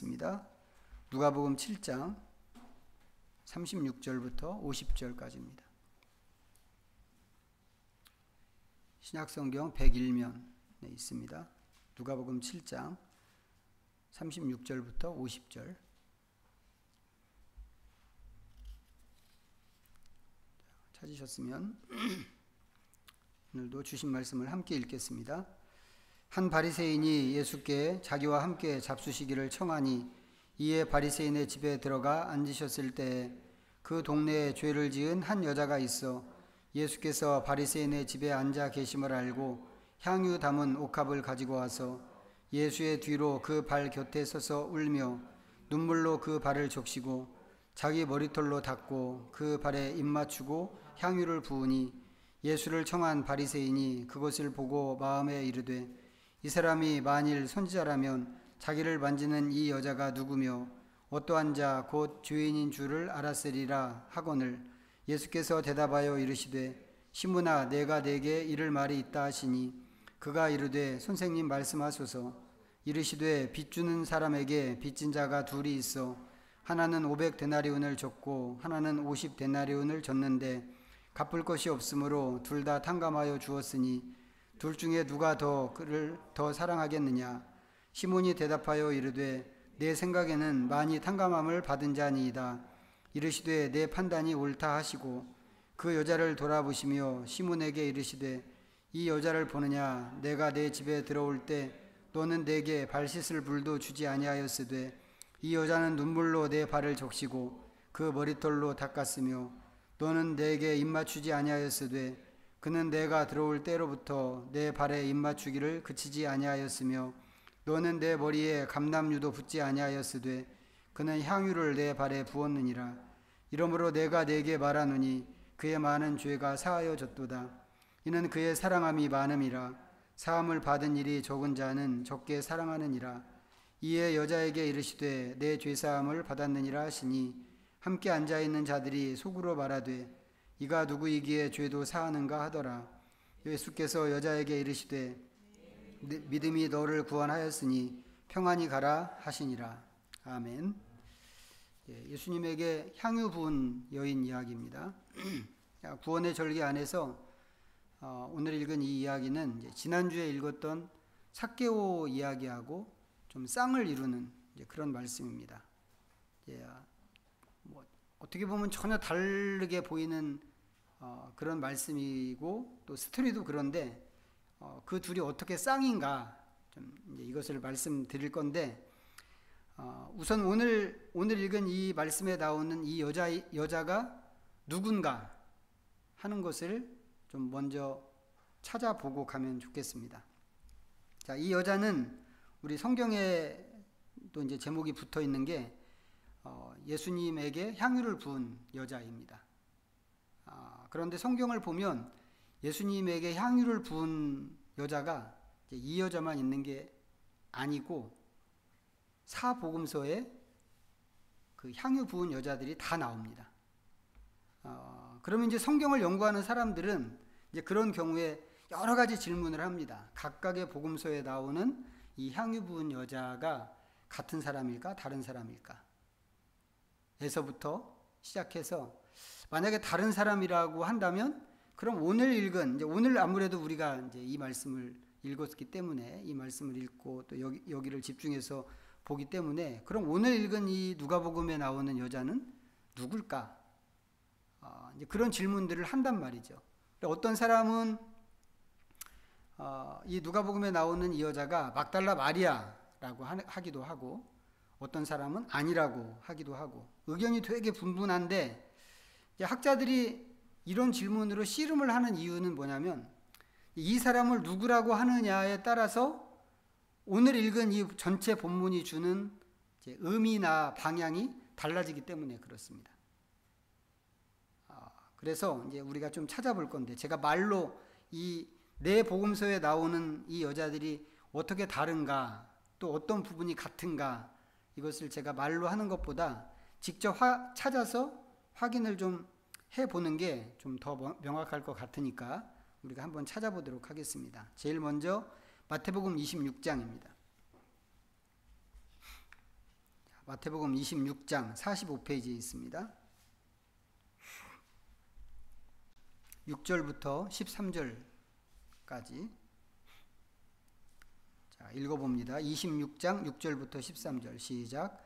읽겠습니다. 누가복음 7장 36절부터 50절까지입니다. 신약성경 101면에 있습니다. 누가복음 7장 36절부터 50절. 찾으셨으면 오늘도 주신 말씀을 함께 읽겠습니다. 한 바리새인이 예수께 자기와 함께 잡수시기를 청하니 이에 바리새인의 집에 들어가 앉으셨을 때 그 동네에 죄를 지은 한 여자가 있어 예수께서 바리새인의 집에 앉아 계심을 알고 향유 담은 옥합을 가지고 와서 예수의 뒤로 그 발 곁에 서서 울며 눈물로 그 발을 적시고 자기 머리털로 닦고 그 발에 입 맞추고 향유를 부으니 예수를 청한 바리새인이 그것을 보고 마음에 이르되 이 사람이 만일 선지자라면 자기를 만지는 이 여자가 누구며 어떠한 자 곧 죄인인 줄을 알았으리라 하거늘 예수께서 대답하여 이르시되 시몬아 내가 네게 이를 말이 있다 하시니 그가 이르되 선생님 말씀하소서. 이르시되 빚 주는 사람에게 빚진 자가 둘이 있어 하나는 500데나리온을 줬고 하나는 50데나리온을 줬는데 갚을 것이 없으므로 둘 다 탕감하여 주었으니 둘 중에 누가 그를 더 사랑하겠느냐. 시몬이 대답하여 이르되 내 생각에는 많이 탕감함을 받은 자니이다. 이르시되 내 판단이 옳다 하시고 그 여자를 돌아보시며 시몬에게 이르시되 이 여자를 보느냐. 내가 내 집에 들어올 때 너는 내게 발 씻을 물도 주지 아니하였으되 이 여자는 눈물로 내 발을 적시고 그 머리털로 닦았으며 너는 내게 입 맞추지 아니하였으되 그는 내가 들어올 때로부터 내 발에 입 맞추기를 그치지 아니하였으며 너는 내 머리에 감람유도 붓지 아니하였으되 그는 향유를 내 발에 부었느니라. 이러므로 내가 네게 말하노니 그의 많은 죄가 사하여졌도다. 이는 그의 사랑함이 많음이라. 사함을 받은 일이 적은 자는 적게 사랑하느니라. 이에 여자에게 이르시되 내 죄사함을 받았느니라 하시니 함께 앉아있는 자들이 속으로 말하되 이가 누구이기에 죄도 사하는가 하더라. 예수께서 여자에게 이르시되 믿음이 너를 구원하였으니 평안히 가라 하시니라. 아멘. 예수님에게 향유 부은 여인 이야기입니다. 구원의 절기 안에서 오늘 읽은 이 이야기는 지난주에 읽었던 삭개오 이야기하고 좀 쌍을 이루는 그런 말씀입니다. 어떻게 보면 전혀 다르게 보이는 그런 말씀이고 또 스토리도 그런데 그 둘이 어떻게 쌍인가 좀 이것을 말씀드릴 건데 우선 오늘 읽은 이 말씀에 나오는 이 여자가 누군가 하는 것을 좀 먼저 찾아보고 가면 좋겠습니다. 자, 이 여자는 우리 성경에 또 이제 제목이 붙어 있는 게 예수님에게 향유를 부은 여자입니다. 그런데 성경을 보면 예수님에게 향유를 부은 여자가 이 여자만 있는 게 아니고 사복음서에 그 향유 부은 여자들이 다 나옵니다. 그러면 이제 성경을 연구하는 사람들은 이제 그런 경우에 여러 가지 질문을 합니다. 각각의 복음서에 나오는 이 향유 부은 여자가 같은 사람일까 다른 사람일까 에서부터 시작해서 만약에 다른 사람이라고 한다면 그럼 오늘 읽은 이제 오늘 아무래도 우리가 이제 이 말씀을 읽었기 때문에 이 말씀을 읽고 또 여기를 집중해서 보기 때문에 그럼 오늘 읽은 이 누가복음에 나오는 여자는 누굴까? 이제 그런 질문들을 한단 말이죠. 어떤 사람은 이 누가복음에 나오는 이 여자가 막달라 마리아라고 하기도 하고 어떤 사람은 아니라고 하기도 하고 의견이 되게 분분한데 학자들이 이런 질문으로 씨름을 하는 이유는 뭐냐면 이 사람을 누구라고 하느냐에 따라서 오늘 읽은 이 전체 본문이 주는 이제 의미나 방향이 달라지기 때문에 그렇습니다. 그래서 이제 우리가 좀 찾아볼 건데 제가 말로 이 네 복음서에 나오는 이 여자들이 어떻게 다른가 또 어떤 부분이 같은가 이것을 제가 말로 하는 것보다 직접 찾아서 확인을 좀 해보는 게 좀 더 명확할 것 같으니까 우리가 한번 찾아보도록 하겠습니다. 제일 먼저 마태복음 26장입니다. 마태복음 26장 45페이지에 있습니다. 6절부터 13절까지 자, 읽어봅니다. 26장 6절부터 13절 시작.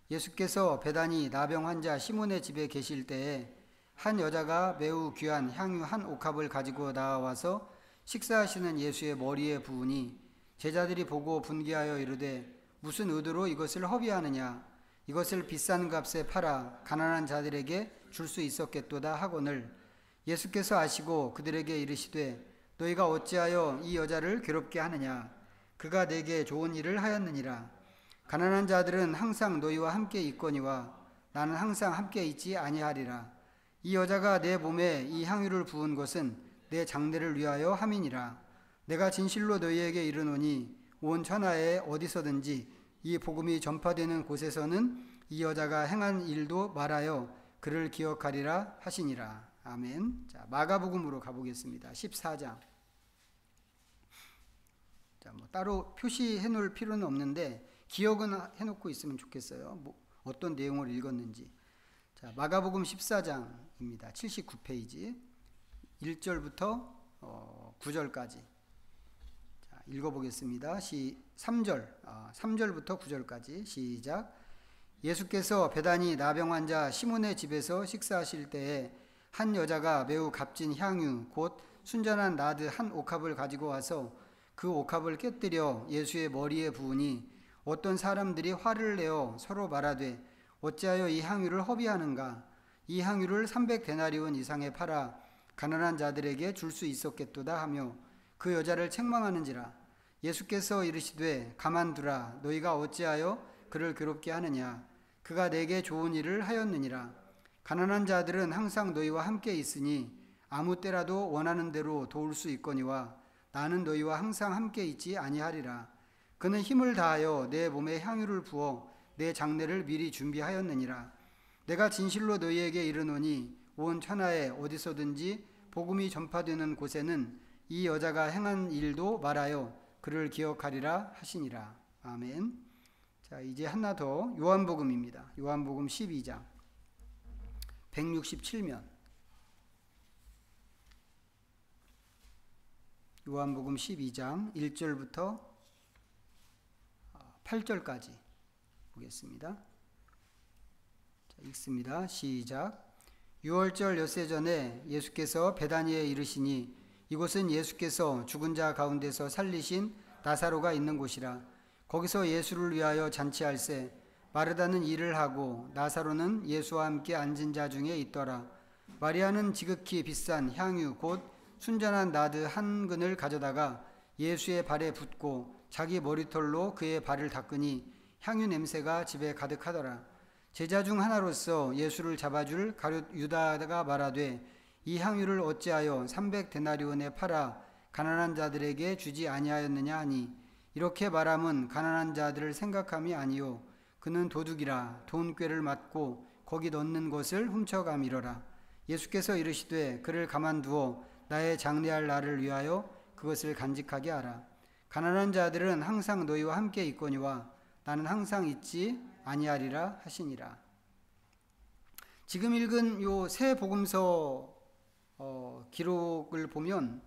예수께서 베다니 나병 환자 시몬의 집에 계실 때에 한 여자가 매우 귀한 향유 한 옥합을 가지고 나와서 식사하시는 예수의 머리에 부으니 제자들이 보고 분기하여 이르되 무슨 의도로 이것을 허비하느냐, 이것을 비싼 값에 팔아 가난한 자들에게 줄 수 있었겠도다 하거늘 예수께서 아시고 그들에게 이르시되 너희가 어찌하여 이 여자를 괴롭게 하느냐, 그가 내게 좋은 일을 하였느니라. 가난한 자들은 항상 너희와 함께 있거니와 나는 항상 함께 있지 아니하리라. 이 여자가 내 몸에 이 향유를 부은 것은 내 장례를 위하여 함이니라. 내가 진실로 너희에게 이르노니 온 천하에 어디서든지 이 복음이 전파되는 곳에서는 이 여자가 행한 일도 말하여 그를 기억하리라 하시니라. 아멘. 자, 마가복음으로 가보겠습니다. 14장. 자, 뭐 따로 표시해 놓을 필요는 없는데 기억은 해놓고 있으면 좋겠어요. 뭐 어떤 내용을 읽었는지. 자, 마가복음 14장입니다. 79페이지 1절부터 9절까지. 자, 읽어보겠습니다. 3절부터 9절까지 시작. 예수께서 베다니 나병 환자 시몬의 집에서 식사하실 때에 한 여자가 매우 값진 향유 곧 순전한 나드 한 옥합을 가지고 와서 그 옥합을 깨뜨려 예수의 머리에 부으니 어떤 사람들이 화를 내어 서로 말하되 어찌하여 이 향유를 허비하는가, 이 향유를 300데나리온 이상에 팔아 가난한 자들에게 줄 수 있었겠도다 하며 그 여자를 책망하는지라. 예수께서 이르시되 가만두라, 너희가 어찌하여 그를 괴롭게 하느냐, 그가 내게 좋은 일을 하였느니라. 가난한 자들은 항상 너희와 함께 있으니 아무 때라도 원하는 대로 도울 수 있거니와 나는 너희와 항상 함께 있지 아니하리라. 그는 힘을 다하여 내 몸에 향유를 부어 내 장례를 미리 준비하였느니라. 내가 진실로 너희에게 이르노니 온 천하에 어디서든지 복음이 전파되는 곳에는 이 여자가 행한 일도 말하여 그를 기억하리라 하시니라. 아멘. 자, 이제 하나 더 요한복음입니다. 요한복음 12장 167면 요한복음 12장 1절부터 8절까지 보겠습니다. 자, 읽습니다. 시작. 6월절 엿새 전에 예수께서 베다니에 이르시니 이곳은 예수께서 죽은 자 가운데서 살리신 나사로가 있는 곳이라. 거기서 예수를 위하여 잔치할세 마르다는 일을 하고 나사로는 예수와 함께 앉은 자 중에 있더라. 마리아는 지극히 비싼 향유 곧 순전한 나드 한 근을 가져다가 예수의 발에 붓고 자기 머리털로 그의 발을 닦으니 향유 냄새가 집에 가득하더라. 제자 중 하나로서 예수를 잡아줄 가룟 유다가 말하되 이 향유를 어찌하여 300데나리온에 팔아 가난한 자들에게 주지 아니하였느냐 하니 이렇게 말함은 가난한 자들을 생각함이 아니요 그는 도둑이라 돈꾀를 맞고 거기 넣는 것을 훔쳐가미러라. 예수께서 이르시되 그를 가만두어 나의 장례할 날을 위하여 그것을 간직하게 하라. 가난한 자들은 항상 너희와 함께 있거니와 나는 항상 있지 아니하리라 하시니라. 지금 읽은 요 세 복음서 기록을 보면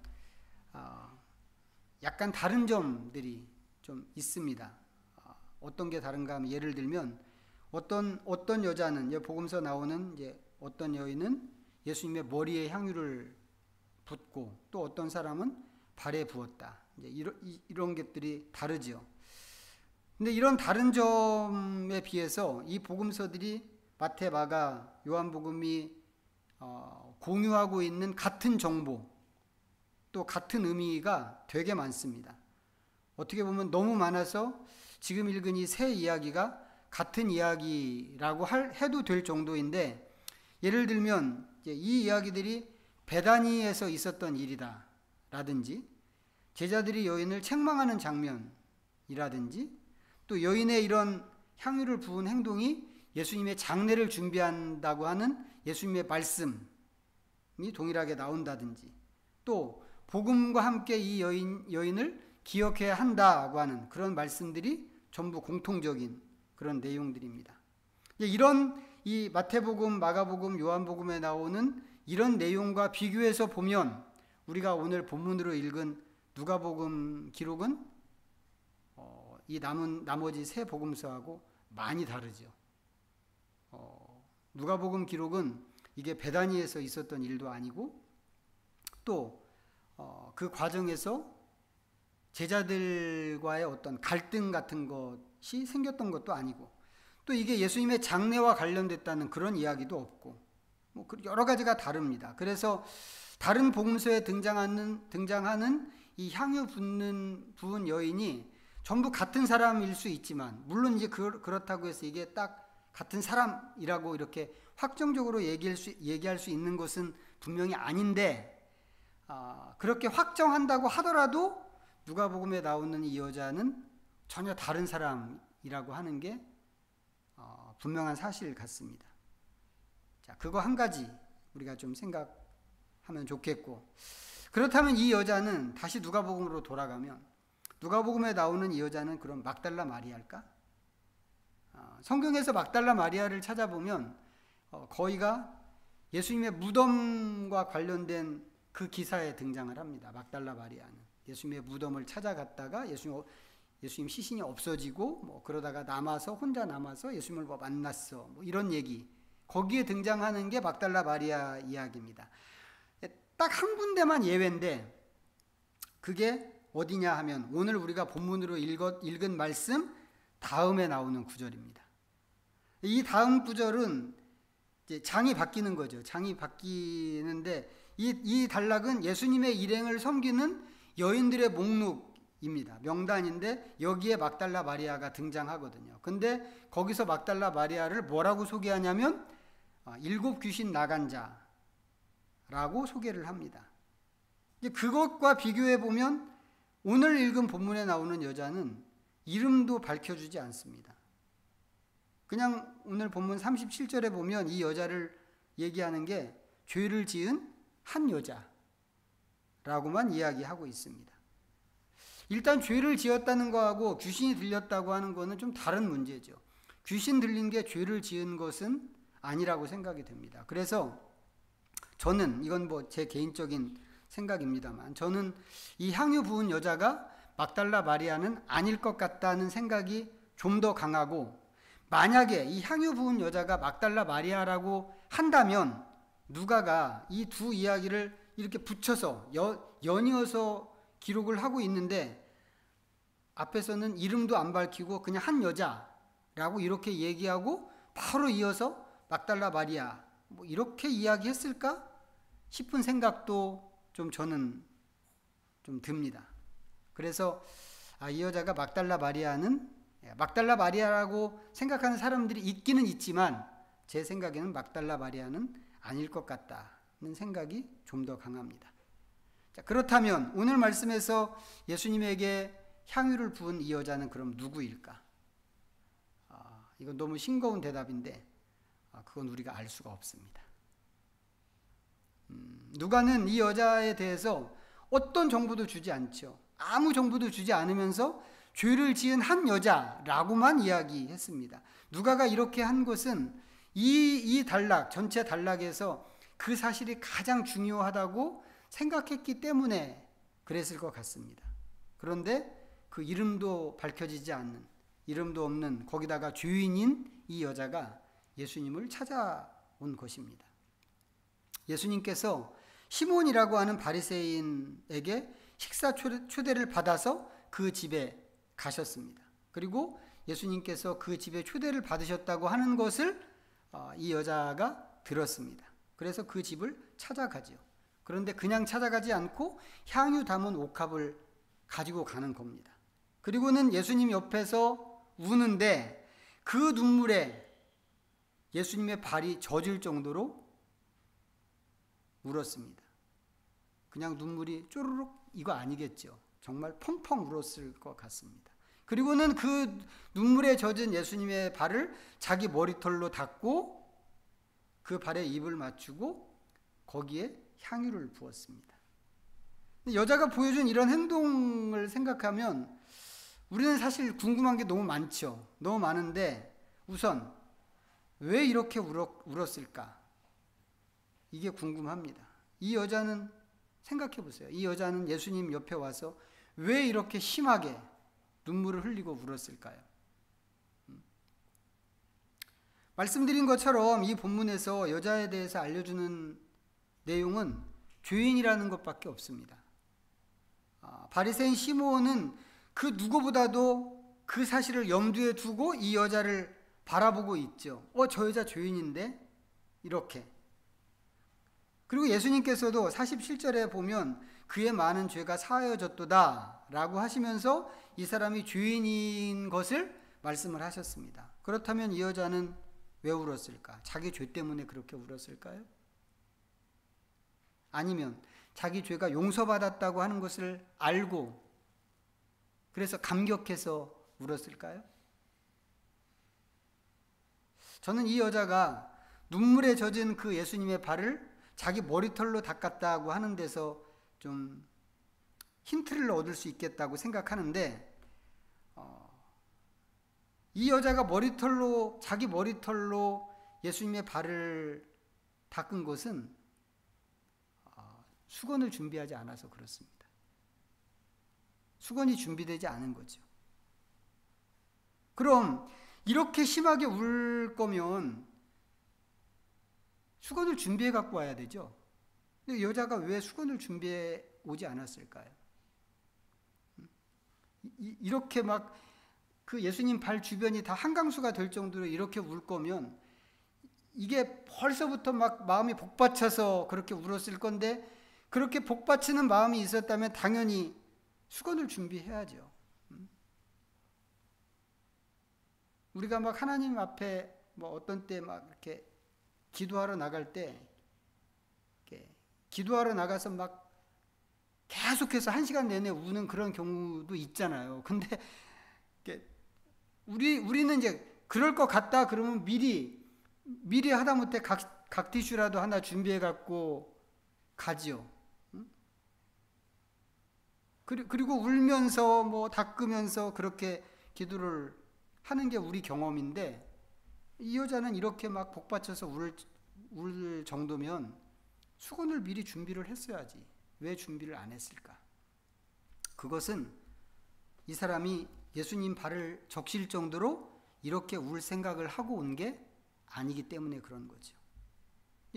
약간 다른 점들이 좀 있습니다. 어떤 게 다른가 하면 예를 들면 어떤 여자는 복음서 나오는 이제 어떤 여인은 예수님의 머리에 향유를 붓고 또 어떤 사람은 발에 부었다. 이제 이런 것들이 다르죠. 근데 이런 다른 점에 비해서 이 복음서들이 마태, 마가, 요한복음이 공유하고 있는 같은 정보 또 같은 의미가 되게 많습니다. 어떻게 보면 너무 많아서 지금 읽은 이 세 이야기가 같은 이야기라고 해도 될 정도인데 예를 들면 이 이야기들이 베다니에서 있었던 일이다 라든지 제자들이 여인을 책망하는 장면이라든지 또 여인의 이런 향유를 부은 행동이 예수님의 장례를 준비한다고 하는 예수님의 말씀이 동일하게 나온다든지 또 복음과 함께 이 여인을 기억해야 한다고 하는 그런 말씀들이 전부 공통적인 그런 내용들입니다. 이런 이 마태복음, 마가복음, 요한복음에 나오는 이런 내용과 비교해서 보면 우리가 오늘 본문으로 읽은 누가복음 기록은 이 나머지 세 복음서하고 많이 다르죠. 누가복음 기록은 이게 베다니에서 있었던 일도 아니고 또 그 과정에서 제자들과의 어떤 갈등 같은 것이 생겼던 것도 아니고 또 이게 예수님의 장례와 관련됐다는 그런 이야기도 없고 뭐 여러 가지가 다릅니다. 그래서 다른 복음서에 등장하는 이 향유 부은 여인이 전부 같은 사람일 수 있지만 물론 이제 그렇다고 해서 이게 딱 같은 사람이라고 이렇게 확정적으로 얘기할 수 있는 것은 분명히 아닌데 그렇게 확정한다고 하더라도 누가복음에 나오는 이 여자는 전혀 다른 사람이라고 하는 게 분명한 사실 같습니다. 자, 그거 한 가지 우리가 좀 생각하면 좋겠고, 그렇다면 이 여자는 다시 누가복음으로 돌아가면 누가복음에 나오는 이 여자는 그럼 막달라 마리아일까? 성경에서 막달라 마리아를 찾아보면 거의가 예수님의 무덤과 관련된 그 기사에 등장을 합니다. 막달라 마리아는 예수님의 무덤을 찾아갔다가 예수님 시신이 없어지고 뭐 그러다가 혼자 남아서 예수님을 만났어, 뭐 이런 얘기, 거기에 등장하는 게 막달라 마리아 이야기입니다. 딱 한 군데만 예외인데 그게 어디냐 하면 오늘 우리가 본문으로 읽은 말씀 다음에 나오는 구절입니다. 이 다음 구절은 이제 장이 바뀌는 거죠. 장이 바뀌는데 이 단락은 예수님의 일행을 섬기는 여인들의 목록입니다. 명단인데 여기에 막달라 마리아가 등장하거든요. 근데 거기서 막달라 마리아를 뭐라고 소개하냐면 7 귀신 나간 자라고 소개를 합니다. 그것과 비교해 보면 오늘 읽은 본문에 나오는 여자는 이름도 밝혀주지 않습니다. 그냥 오늘 본문 37절에 보면 이 여자를 얘기하는 게 죄를 지은 한 여자라고만 이야기하고 있습니다. 일단 죄를 지었다는 거하고 귀신이 들렸다고 하는 거는 좀 다른 문제죠. 귀신 들린 게 죄를 지은 것은 아니라고 생각이 됩니다. 그래서 저는 이건 뭐 제 개인적인 생각입니다만 저는 이 향유 부은 여자가 막달라 마리아는 아닐 것 같다는 생각이 좀 더 강하고, 만약에 이 향유 부은 여자가 막달라 마리아라고 한다면 누가가 이 두 이야기를 이렇게 붙여서 연이어서 기록을 하고 있는데 앞에서는 이름도 안 밝히고 그냥 한 여자라고 이렇게 얘기하고 바로 이어서 막달라 마리아 뭐 이렇게 이야기했을까 싶은 생각도 좀 저는 좀 듭니다. 그래서 이 여자가 막달라 마리아라고 생각하는 사람들이 있기는 있지만 제 생각에는 막달라 마리아는 아닐 것 같다는 생각이 좀 더 강합니다. 자, 그렇다면 오늘 말씀에서 예수님에게 향유를 부은 이 여자는 그럼 누구일까? 이건 너무 싱거운 대답인데 그건 우리가 알 수가 없습니다. 누가는 이 여자에 대해서 어떤 정보도 주지 않죠. 아무 정보도 주지 않으면서 죄를 지은 한 여자라고만 이야기했습니다. 누가가 이렇게 한 것은 이 단락, 전체 단락에서 그 사실이 가장 중요하다고 생각했기 때문에 그랬을 것 같습니다. 그런데 그 이름도 밝혀지지 않는, 이름도 없는, 거기다가 죄인인 이 여자가 예수님을 찾아온 것입니다. 예수님께서 시몬이라고 하는 바리새인에게 식사 초대를 받아서 그 집에 가셨습니다. 그리고 예수님께서 그 집에 초대를 받으셨다고 하는 것을 이 여자가 들었습니다. 그래서 그 집을 찾아가죠. 그런데 그냥 찾아가지 않고 향유 담은 옥합을 가지고 가는 겁니다. 그리고는 예수님 옆에서 우는데 그 눈물에 예수님의 발이 젖을 정도로 울었습니다. 그냥 눈물이 쪼르륵 이거 아니겠죠. 정말 펑펑 울었을 것 같습니다. 그리고는 그 눈물에 젖은 예수님의 발을 자기 머리털로 닦고 그 발에 입을 맞추고 거기에 향유를 부었습니다. 여자가 보여준 이런 행동을 생각하면 우리는 사실 궁금한 게 너무 많죠. 너무 많은데 우선 왜 이렇게 울었을까? 이게 궁금합니다. 이 여자는 생각해 보세요. 이 여자는 예수님 옆에 와서 왜 이렇게 심하게 눈물을 흘리고 울었을까요? 말씀드린 것처럼 이 본문에서 여자에 대해서 알려주는 내용은 죄인이라는 것밖에 없습니다. 바리새인 시므온은 그 누구보다도 그 사실을 염두에 두고 이 여자를 바라보고 있죠. 저 여자 죄인인데? 이렇게. 그리고 예수님께서도 47절에 보면 그의 많은 죄가 사하여졌도다 라고 하시면서 이 사람이 죄인인 것을 말씀을 하셨습니다. 그렇다면 이 여자는 왜 울었을까? 자기 죄 때문에 그렇게 울었을까요? 아니면 자기 죄가 용서받았다고 하는 것을 알고 그래서 감격해서 울었을까요? 저는 이 여자가 눈물에 젖은 그 예수님의 발을 자기 머리털로 닦았다고 하는 데서 좀 힌트를 얻을 수 있겠다고 생각하는데, 이 여자가 자기 머리털로 예수님의 발을 닦은 것은 수건을 준비하지 않아서 그렇습니다. 수건이 준비되지 않은 거죠. 그럼 이렇게 심하게 울 거면 수건을 준비해 갖고 와야 되죠. 근데 여자가 왜 수건을 준비해 오지 않았을까요? 이렇게 막 그 예수님 발 주변이 다 한강수가 될 정도로 이렇게 울 거면 이게 벌써부터 막 마음이 복받쳐서 그렇게 울었을 건데, 그렇게 복받치는 마음이 있었다면 당연히 수건을 준비해야죠. 우리가 막 하나님 앞에 어떤 때 막 이렇게 기도하러 나갈 때, 기도하러 나가서 막 계속해서 1시간 내내 우는 그런 경우도 있잖아요. 근데 우리는 이제 그럴 것 같다 그러면 미리 하다못해 각 티슈라도 하나 준비해 갖고 가지요. 그리고 울면서 닦으면서 그렇게 기도를 하는 게 우리 경험인데, 이 여자는 이렇게 막 복받쳐서 울 정도면 수건을 미리 준비를 했어야지. 왜 준비를 안 했을까? 그것은 이 사람이 예수님 발을 적실 정도로 이렇게 울 생각을 하고 온 게 아니기 때문에 그런 거죠.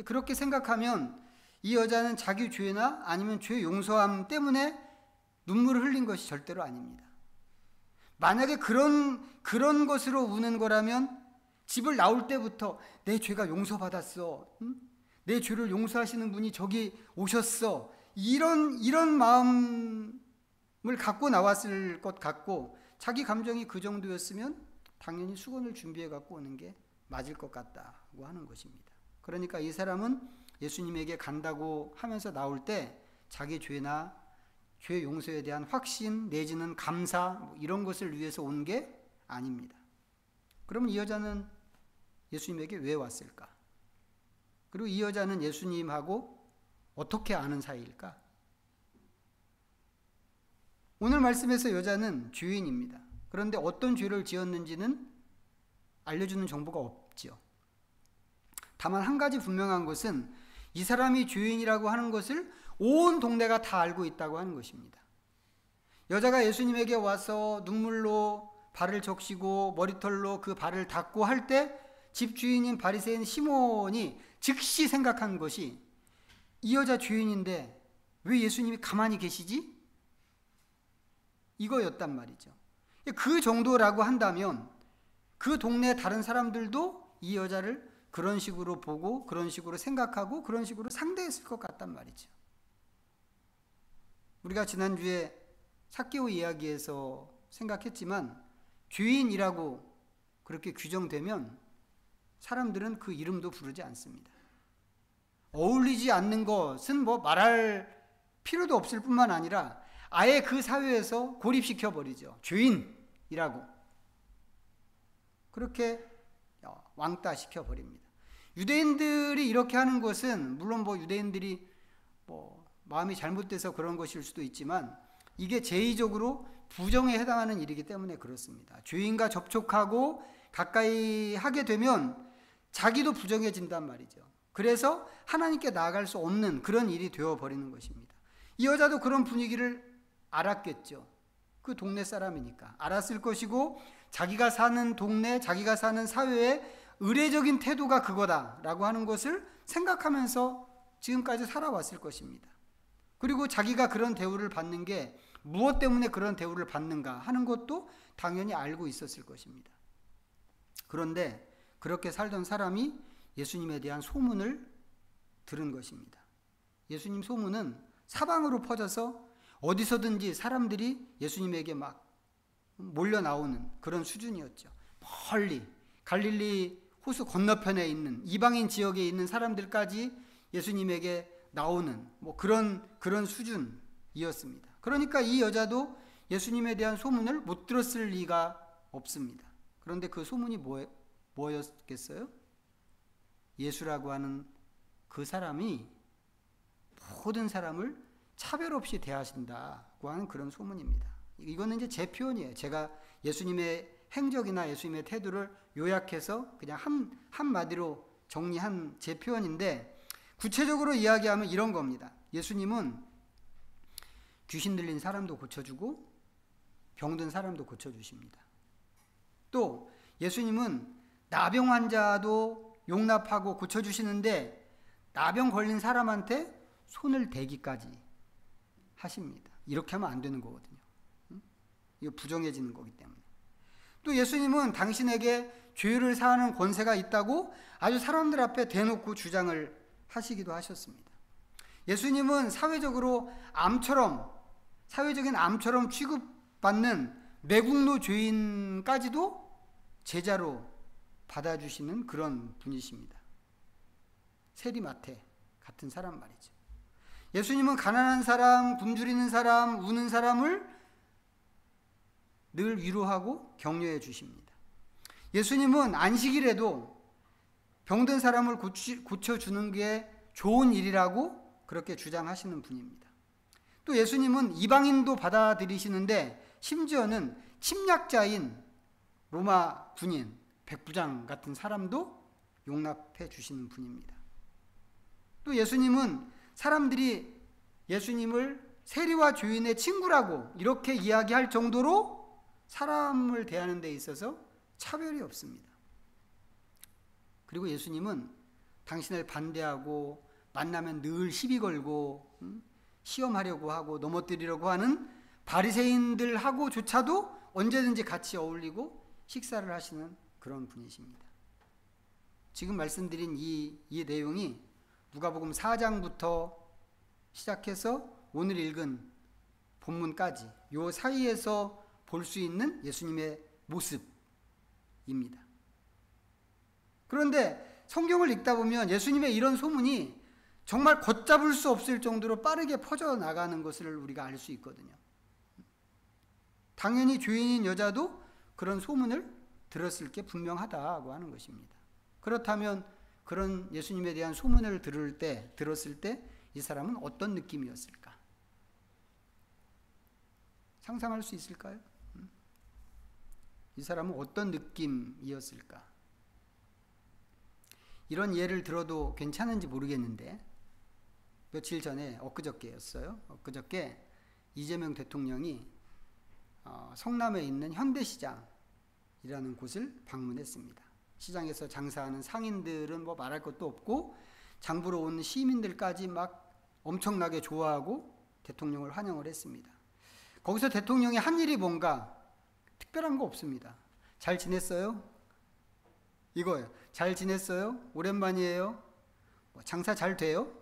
그렇게 생각하면 이 여자는 자기 죄나 아니면 죄 용서함 때문에 눈물을 흘린 것이 절대로 아닙니다. 만약에 그런 것으로 우는 거라면 집을 나올 때부터 내 죄가 용서받았어, 내 죄를 용서하시는 분이 저기 오셨어, 이런 마음을 갖고 나왔을 것 같고, 자기 감정이 그 정도였으면 당연히 수건을 준비해 갖고 오는 게 맞을 것 같다고 하는 것입니다. 그러니까 이 사람은 예수님에게 간다고 하면서 나올 때 자기 죄나 죄 용서에 대한 확신 내지는 감사 이런 것을 위해서 온 게 아닙니다. 그러면 이 여자는 예수님에게 왜 왔을까? 그리고 이 여자는 예수님하고 어떻게 아는 사이일까? 오늘 말씀에서 여자는 죄인입니다. 그런데 어떤 죄를 지었는지는 알려주는 정보가 없죠. 다만 한 가지 분명한 것은 이 사람이 죄인이라고 하는 것을 온 동네가 다 알고 있다고 하는 것입니다. 여자가 예수님에게 와서 눈물로 발을 적시고 머리털로 그 발을 닦고 할 때 집주인인 바리새인 시몬이 즉시 생각한 것이, 이 여자 죄인인데 왜 예수님이 가만히 계시지? 이거였단 말이죠. 그 정도라고 한다면 그 동네 다른 사람들도 이 여자를 그런 식으로 보고 그런 식으로 생각하고 그런 식으로 상대했을 것 같단 말이죠. 우리가 지난주에 삭개오 이야기에서 생각했지만 죄인이라고 그렇게 규정되면 사람들은 그 이름도 부르지 않습니다. 어울리지 않는 것은 말할 필요도 없을 뿐만 아니라 아예 그 사회에서 고립시켜 버리죠. 죄인이라고 그렇게 왕따시켜 버립니다. 유대인들이 이렇게 하는 것은 물론 유대인들이 마음이 잘못돼서 그런 것일 수도 있지만 이게 제의적으로 부정에 해당하는 일이기 때문에 그렇습니다. 죄인과 접촉하고 가까이 하게 되면 자기도 부정해진단 말이죠. 그래서 하나님께 나아갈 수 없는 그런 일이 되어버리는 것입니다. 이 여자도 그런 분위기를 알았겠죠. 그 동네 사람이니까 알았을 것이고, 자기가 사는 동네, 자기가 사는 사회의 의례적인 태도가 그거다라고 하는 것을 생각하면서 지금까지 살아왔을 것입니다. 그리고 자기가 그런 대우를 받는 게 무엇 때문에 그런 대우를 받는가 하는 것도 당연히 알고 있었을 것입니다. 그런데 그렇게 살던 사람이 예수님에 대한 소문을 들은 것입니다. 예수님 소문은 사방으로 퍼져서 어디서든지 사람들이 예수님에게 막 몰려 나오는 그런 수준이었죠. 멀리 갈릴리 호수 건너편에 있는 이방인 지역에 있는 사람들까지 예수님에게 나오는 그런 수준이었습니다. 그러니까 이 여자도 예수님에 대한 소문을 못 들었을 리가 없습니다. 그런데 그 소문이 뭐였겠어요? 예수라고 하는 그 사람이 모든 사람을 차별 없이 대하신다고 하는 그런 소문입니다. 이거는 이제 제 표현이에요. 제가 예수님의 행적이나 예수님의 태도를 요약해서 그냥 한마디로 정리한 제 표현인데, 구체적으로 이야기하면 이런 겁니다. 예수님은 귀신 들린 사람도 고쳐주고 병든 사람도 고쳐주십니다. 또 예수님은 나병 환자도 용납하고 고쳐주시는데, 나병 걸린 사람한테 손을 대기까지 하십니다. 이렇게 하면 안 되는 거거든요. 이거 부정해지는 거기 때문에. 또 예수님은 당신에게 죄를 사하는 권세가 있다고 아주 사람들 앞에 대놓고 주장을 하시기도 하셨습니다. 예수님은 사회적인 암처럼 취급받는 매국노 죄인까지도 제자로 받아주시는 그런 분이십니다. 세리마태 같은 사람 말이죠. 예수님은 가난한 사람, 굶주리는 사람, 우는 사람을 늘 위로하고 격려해 주십니다. 예수님은 안식일에도 병든 사람을 고쳐주는 게 좋은 일이라고 그렇게 주장하시는 분입니다. 또 예수님은 이방인도 받아들이시는데, 심지어는 침략자인 로마 군인, 백부장 같은 사람도 용납해 주시는 분입니다. 또 예수님은 사람들이 예수님을 세리와 죄인의 친구라고 이렇게 이야기할 정도로 사람을 대하는 데 있어서 차별이 없습니다. 그리고 예수님은 당신을 반대하고 만나면 늘 시비 걸고 시험하려고 하고 넘어뜨리려고 하는 바리새인들하고조차도 언제든지 같이 어울리고 식사를 하시는 그런 분이십니다. 지금 말씀드린 이 내용이 누가복음 4장부터 시작해서 오늘 읽은 본문까지 요 사이에서 볼 수 있는 예수님의 모습입니다. 그런데 성경을 읽다 보면 예수님의 이런 소문이 정말 걷잡을 수 없을 정도로 빠르게 퍼져나가는 것을 우리가 알 수 있거든요. 당연히 죄인인 여자도 그런 소문을 들었을 게 분명하다고 하는 것입니다. 그렇다면 그런 예수님에 대한 소문을 들었을 때 이 사람은 어떤 느낌이었을까? 상상할 수 있을까요? 이 사람은 어떤 느낌이었을까? 이런 예를 들어도 괜찮은지 모르겠는데, 며칠 전에 엊그저께였어요. 엊그저께 이재명 대통령이 성남에 있는 현대시장이라는 곳을 방문했습니다. 시장에서 장사하는 상인들은 뭐 말할 것도 없고, 장보러 온 시민들까지 막 엄청나게 좋아하고 대통령을 환영을 했습니다. 거기서 대통령이 한 일이 뭔가 특별한 거 없습니다. 잘 지냈어요? 이거예요. 잘 지냈어요? 오랜만이에요? 장사 잘 돼요?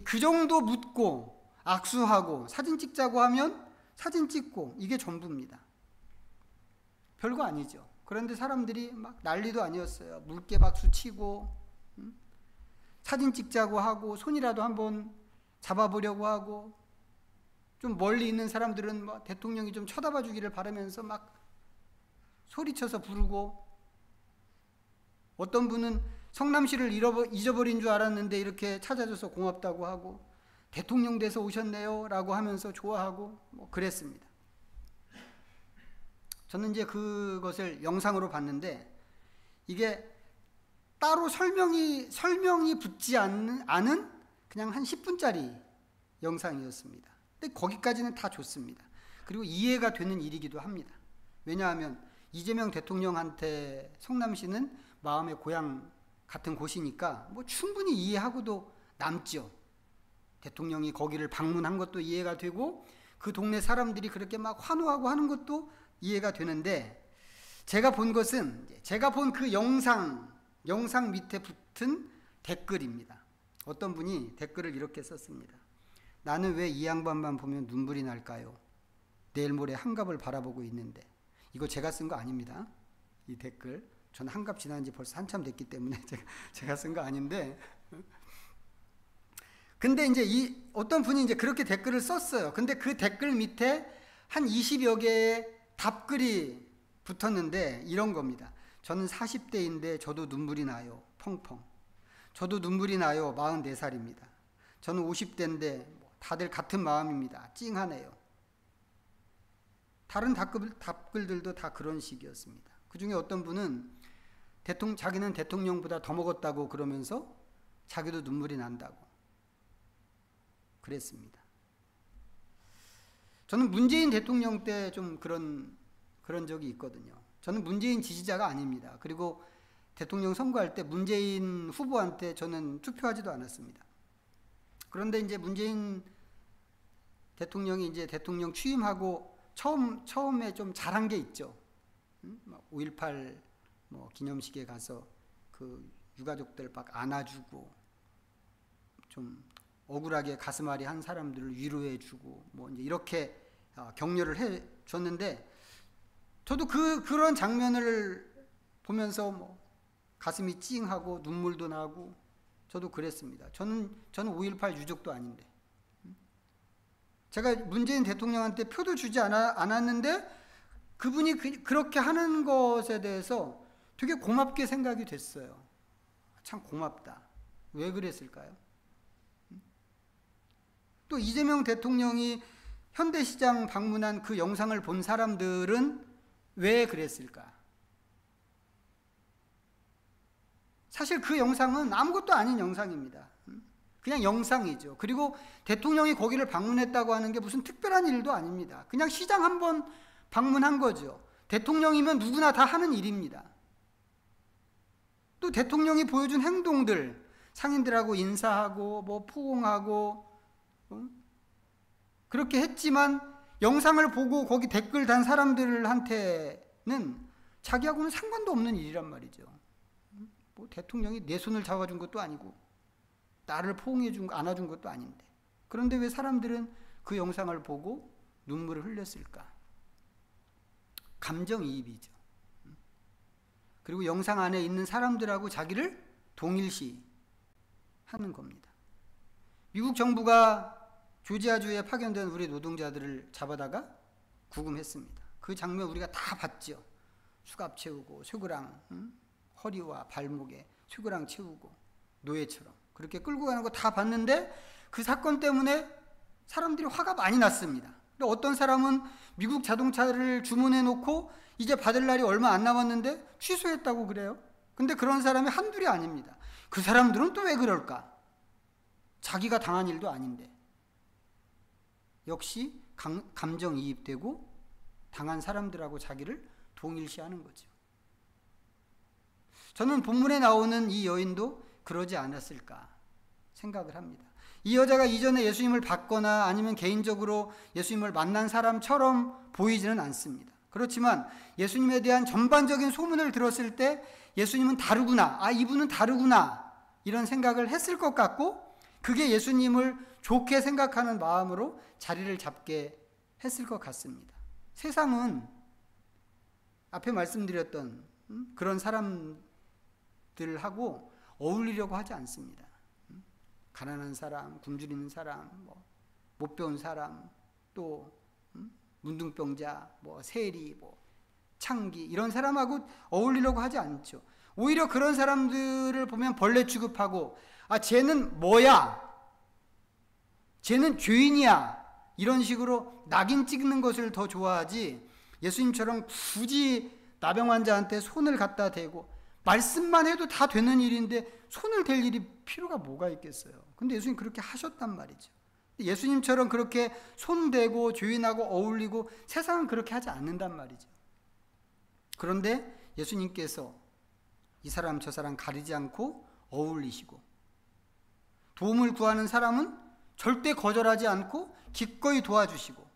그 정도 묻고 악수하고 사진 찍자고 하면 사진 찍고, 이게 전부입니다. 별거 아니죠. 그런데 사람들이 막 난리도 아니었어요. 물개 박수 치고 사진 찍자고 하고, 손이라도 한번 잡아보려고 하고, 좀 멀리 있는 사람들은 뭐 대통령이 좀 쳐다봐 주기를 바라면서 막 소리쳐서 부르고, 어떤 분은 성남시를 잊어버린 줄 알았는데 이렇게 찾아줘서 고맙다고 하고, 대통령 돼서 오셨네요 라고 하면서 좋아하고 뭐 그랬습니다. 저는 이제 그것을 영상으로 봤는데, 이게 따로 설명이 붙지 않은 그냥 한 10분짜리 영상이었습니다. 근데 거기까지는 다 좋습니다. 그리고 이해가 되는 일이기도 합니다. 왜냐하면 이재명 대통령한테 성남시는 마음의 고향 같은 곳이니까 뭐 충분히 이해하고도 남죠. 대통령이 거기를 방문한 것도 이해가 되고 그 동네 사람들이 그렇게 막 환호하고 하는 것도 이해가 되는데, 제가 본 것은 제가 본 그 영상 밑에 붙은 댓글입니다. 어떤 분이 댓글을 이렇게 썼습니다. 나는 왜 이 양반만 보면 눈물이 날까요? 내일 모레 한갑을 바라보고 있는데. 이거 제가 쓴 거 아닙니다. 이 댓글. 저는 한갑 지난 지 벌써 한참 됐기 때문에 제가 쓴 거 아닌데. 근데 이제 어떤 분이 이제 그렇게 댓글을 썼어요. 근데 그 댓글 밑에 한 20여 개의 답글이 붙었는데 이런 겁니다. 저는 40대인데 저도 눈물이 나요. 펑펑. 저도 눈물이 나요. 44살입니다. 저는 50대인데 다들 같은 마음입니다. 찡하네요. 다른 답글들도 다 그런 식이었습니다. 그 중에 어떤 분은 자기는 대통령보다 더 먹었다고 그러면서 자기도 눈물이 난다고 그랬습니다. 저는 문재인 대통령 때 좀 그런 적이 있거든요. 저는 문재인 지지자가 아닙니다. 그리고 대통령 선거할 때 문재인 후보한테 저는 투표하지도 않았습니다. 그런데 이제 문재인 대통령이 이제 대통령 취임하고 처음에 좀 잘한 게 있죠. 5.18 기념식에 가서 그 유가족들 막 안아주고 좀 억울하게 가슴앓이 한 사람들을 위로해주고 뭐 이제 이렇게 격려를 해줬는데, 저도 그런 장면을 보면서 뭐 가슴이 찡하고 눈물도 나고 저도 그랬습니다. 저는 5.18 유족도 아닌데. 제가 문재인 대통령한테 표도 주지 않았는데 그분이 그렇게 하는 것에 대해서 되게 고맙게 생각이 됐어요. 참 고맙다. 왜 그랬을까요? 또 이재명 대통령이 현대시장 방문한 그 영상을 본 사람들은 왜 그랬을까? 사실 그 영상은 아무것도 아닌 영상입니다. 그냥 영상이죠. 그리고 대통령이 거기를 방문했다고 하는 게 무슨 특별한 일도 아닙니다. 그냥 시장 한번 방문한 거죠. 대통령이면 누구나 다 하는 일입니다. 또 대통령이 보여준 행동들, 상인들하고 인사하고 뭐 포옹하고 그렇게 했지만 영상을 보고 거기 댓글 단 사람들한테는 자기하고는 상관도 없는 일이란 말이죠. 뭐 대통령이 내 손을 잡아준 것도 아니고 나를 안아준 것도 아닌데. 그런데 왜 사람들은 그 영상을 보고 눈물을 흘렸을까? 감정이입이죠. 그리고 영상 안에 있는 사람들하고 자기를 동일시 하는 겁니다. 미국 정부가 조지아주에 파견된 우리 노동자들을 잡아다가 구금했습니다. 그 장면 우리가 다 봤죠. 수갑 채우고 쇠고랑 허리와 발목에 쇠고랑 채우고 노예처럼 그렇게 끌고 가는 거 다 봤는데, 그 사건 때문에 사람들이 화가 많이 났습니다. 어떤 사람은 미국 자동차를 주문해 놓고 이제 받을 날이 얼마 안 남았는데 취소했다고 그래요. 근데 그런 사람이 한둘이 아닙니다. 그 사람들은 또 왜 그럴까? 자기가 당한 일도 아닌데. 역시 감정이입되고 당한 사람들하고 자기를 동일시하는 거죠. 저는 본문에 나오는 이 여인도 그러지 않았을까 생각을 합니다. 이 여자가 이전에 예수님을 봤거나 아니면 개인적으로 예수님을 만난 사람처럼 보이지는 않습니다. 그렇지만 예수님에 대한 전반적인 소문을 들었을 때 예수님은 다르구나, 이분은 다르구나 이런 생각을 했을 것 같고, 그게 예수님을 좋게 생각하는 마음으로 자리를 잡게 했을 것 같습니다. 세상은 앞에 말씀드렸던 그런 사람들하고 어울리려고 하지 않습니다. 가난한 사람, 굶주리는 사람, 못 배운 사람, 또 문둥병자, 세리, 창기 이런 사람하고 어울리려고 하지 않죠. 오히려 그런 사람들을 보면 벌레 취급하고 쟤는 뭐야? 쟤는 죄인이야. 이런 식으로 낙인 찍는 것을 더 좋아하지, 예수님처럼 굳이 나병 환자한테 손을 갖다 대고 말씀만 해도 다 되는 일인데 손을 댈 일이 필요가 뭐가 있겠어요. 근데 예수님 그렇게 하셨단 말이죠. 예수님처럼 그렇게 손대고 죄인하고 어울리고 세상은 그렇게 하지 않는단 말이죠. 그런데 예수님께서 이 사람 저 사람 가리지 않고 어울리시고, 도움을 구하는 사람은 절대 거절하지 않고 기꺼이 도와주시고,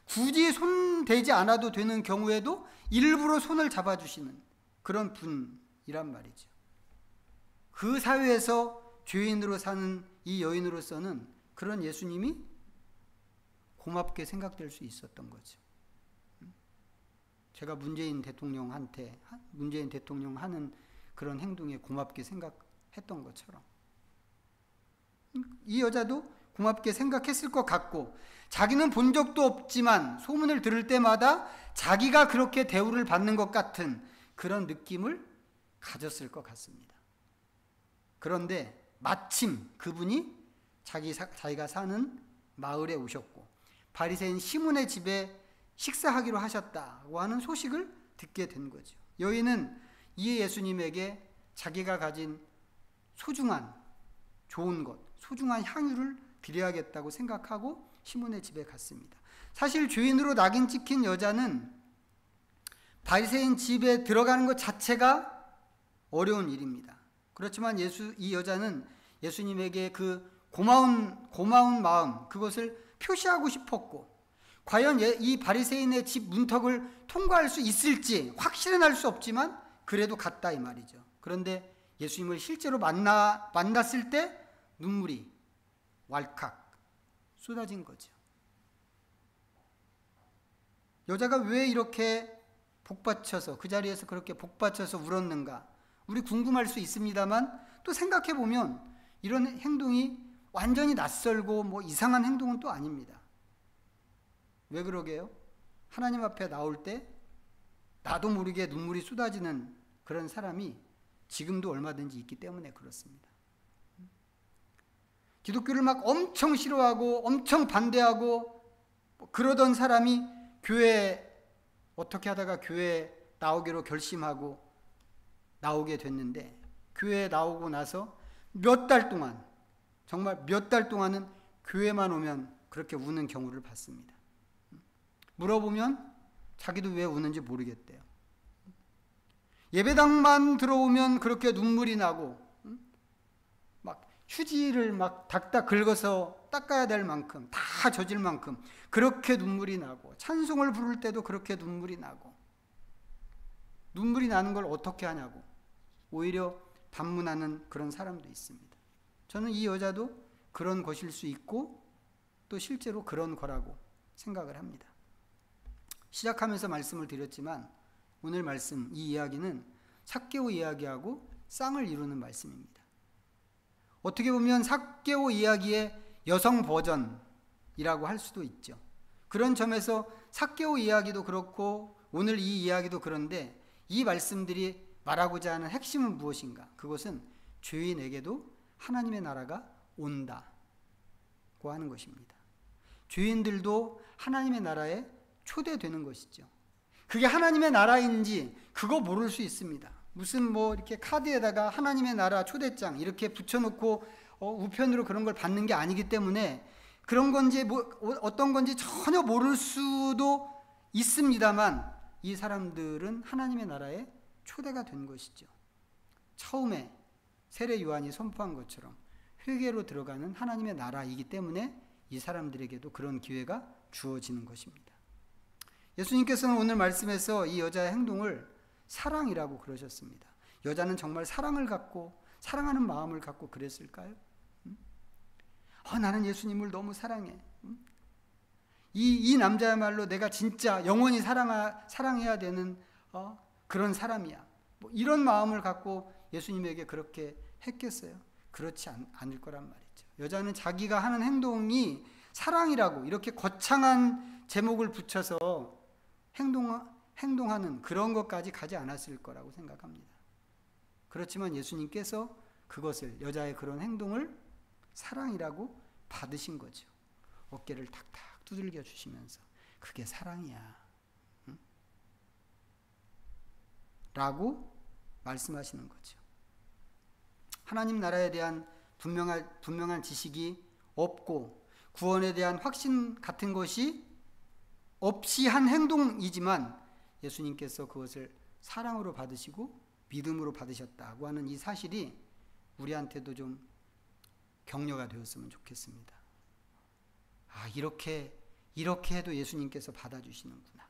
굳이 손 대지 않아도 되는 경우에도 일부러 손을 잡아주시는 그런 분이란 말이죠. 그 사회에서 죄인으로 사는 이 여인으로서는 그런 예수님이 고맙게 생각될 수 있었던 거죠. 제가 문재인 대통령 하는 그런 행동에 고맙게 생각했던 것처럼 이 여자도 고맙게 생각했을 것 같고, 자기는 본 적도 없지만 소문을 들을 때마다 자기가 그렇게 대우를 받는 것 같은 그런 느낌을 가졌을 것 같습니다. 그런데 마침 그분이 자기가 사는 마을에 오셨고 바리새인 시몬의 집에 식사하기로 하셨다고 하는 소식을 듣게 된 거죠. 여인은 이 예수님에게 자기가 가진 소중한 좋은 것, 소중한 향유를 드려야겠다고 생각하고 시몬의 집에 갔습니다. 사실 죄인으로 낙인 찍힌 여자는 바리새인 집에 들어가는 것 자체가 어려운 일입니다. 그렇지만 이 여자는 예수님에게 그 고마운 마음, 그것을 표시하고 싶었고, 과연 이 바리새인의 집 문턱을 통과할 수 있을지 확실은 알 수 없지만 그래도 갔다 이 말이죠. 그런데 예수님을 실제로 만났을 때 눈물이 왈칵 쏟아진 거죠. 여자가 왜 이렇게 복받쳐서 그 자리에서 그렇게 복받쳐서 울었는가? 우리 궁금할 수 있습니다만 또 생각해 보면 이런 행동이 완전히 낯설고 뭐 이상한 행동은 또 아닙니다. 왜 그러게요? 하나님 앞에 나올 때 나도 모르게 눈물이 쏟아지는 그런 사람이 지금도 얼마든지 있기 때문에 그렇습니다. 기독교를 막 엄청 싫어하고 엄청 반대하고 그러던 사람이 어떻게 하다가 교회에 나오기로 결심하고 나오게 됐는데, 교회에 나오고 나서 몇 달 동안, 정말 몇 달 동안은 교회만 오면 그렇게 우는 경우를 봤습니다. 물어보면 자기도 왜 우는지 모르겠대요. 예배당만 들어오면 그렇게 눈물이 나고 막 휴지를 막 닥다 긁어서 닦아야 될 만큼, 다 젖을 만큼 그렇게 눈물이 나고, 찬송을 부를 때도 그렇게 눈물이 나고, 눈물이 나는 걸 어떻게 하냐고 오히려 반문하는 그런 사람도 있습니다. 저는 이 여자도 그런 것일 수 있고 또 실제로 그런 거라고 생각을 합니다. 시작하면서 말씀을 드렸지만 오늘 말씀, 이 이야기는 삭개오 이야기하고 쌍을 이루는 말씀입니다. 어떻게 보면 삭개오 이야기의 여성 버전이라고 할 수도 있죠. 그런 점에서 삭개오 이야기도 그렇고 오늘 이 이야기도 그런데, 이 말씀들이 말하고자 하는 핵심은 무엇인가? 그것은 죄인에게도 하나님의 나라가 온다고 하는 것입니다. 죄인들도 하나님의 나라에 초대되는 것이죠. 그게 하나님의 나라인지 그거 모를 수 있습니다. 무슨 이렇게 카드에다가 하나님의 나라 초대장 이렇게 붙여놓고 우편으로 그런 걸 받는 게 아니기 때문에 그런 건지 어떤 건지 전혀 모를 수도 있습니다만, 이 사람들은 하나님의 나라에 초대가 된 것이죠. 처음에 세례 요한이 선포한 것처럼 회개로 들어가는 하나님의 나라이기 때문에 이 사람들에게도 그런 기회가 주어지는 것입니다. 예수님께서는 오늘 말씀에서 이 여자의 행동을 사랑이라고 그러셨습니다. 여자는 정말 사랑을 갖고 사랑하는 마음을 갖고 그랬을까요? 나는 예수님을 너무 사랑해. 이 남자야말로 내가 진짜 영원히 사랑해야 되는 그런 사람이야. 이런 마음을 갖고 예수님에게 그렇게 했겠어요? 그렇지 않을 거란 말이죠. 여자는 자기가 하는 행동이 사랑이라고 이렇게 거창한 제목을 붙여서 행동하는 그런 것까지 가지 않았을 거라고 생각합니다. 그렇지만 예수님께서 그것을, 여자의 그런 행동을 사랑이라고 받으신 거죠. 어깨를 탁탁 두들겨 주시면서 그게 사랑이야, 라고 말씀하시는 거죠. 하나님 나라에 대한 분명한 지식이 없고 구원에 대한 확신 같은 것이 없이 한 행동이지만 예수님께서 그것을 사랑으로 받으시고 믿음으로 받으셨다고 하는 이 사실이 우리한테도 좀 격려가 되었으면 좋겠습니다. 이렇게 해도 예수님께서 받아주시는구나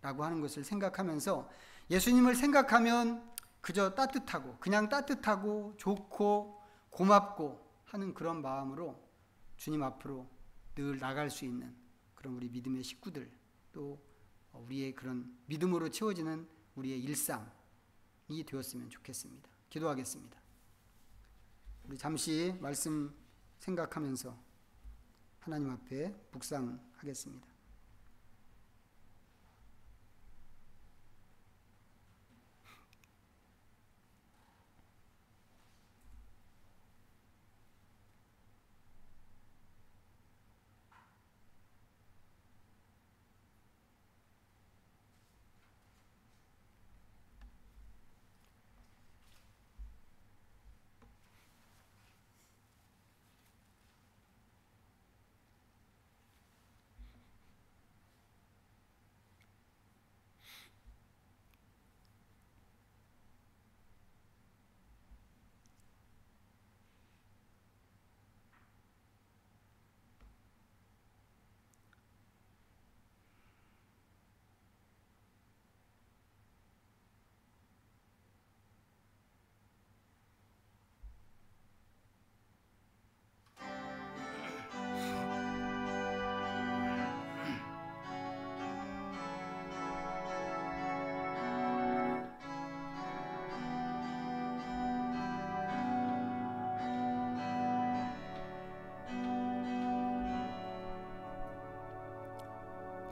라고 하는 것을 생각하면서 예수님을 생각하면 그저 그냥 따뜻하고 좋고 고맙고 하는 그런 마음으로 주님 앞으로 늘 나갈 수 있는 그런 우리 믿음의 식구들, 또 우리의 그런 믿음으로 채워지는 우리의 일상이 되었으면 좋겠습니다. 기도하겠습니다. 우리 잠시 말씀 생각하면서 하나님 앞에 묵상하겠습니다.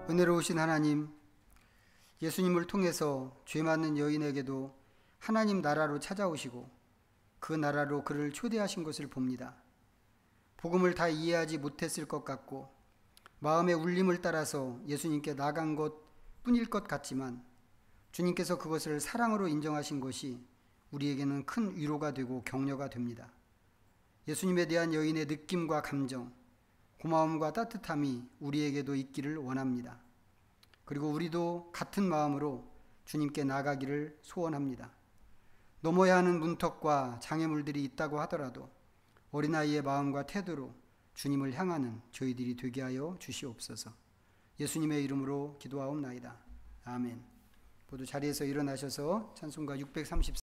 은혜로우신 하나님, 예수님을 통해서 죄 많은 여인에게도 하나님 나라로 찾아오시고 그 나라로 그를 초대하신 것을 봅니다. 복음을 다 이해하지 못했을 것 같고 마음의 울림을 따라서 예수님께 나간 것 뿐일 것 같지만 주님께서 그것을 사랑으로 인정하신 것이 우리에게는 큰 위로가 되고 격려가 됩니다. 예수님에 대한 여인의 느낌과 감정, 고마움과 따뜻함이 우리에게도 있기를 원합니다. 그리고 우리도 같은 마음으로 주님께 나가기를 소원합니다. 넘어야 하는 문턱과 장애물들이 있다고 하더라도 어린아이의 마음과 태도로 주님을 향하는 저희들이 되게 하여 주시옵소서. 예수님의 이름으로 기도하옵나이다. 아멘. 모두 자리에서 일어나셔서 찬송가 634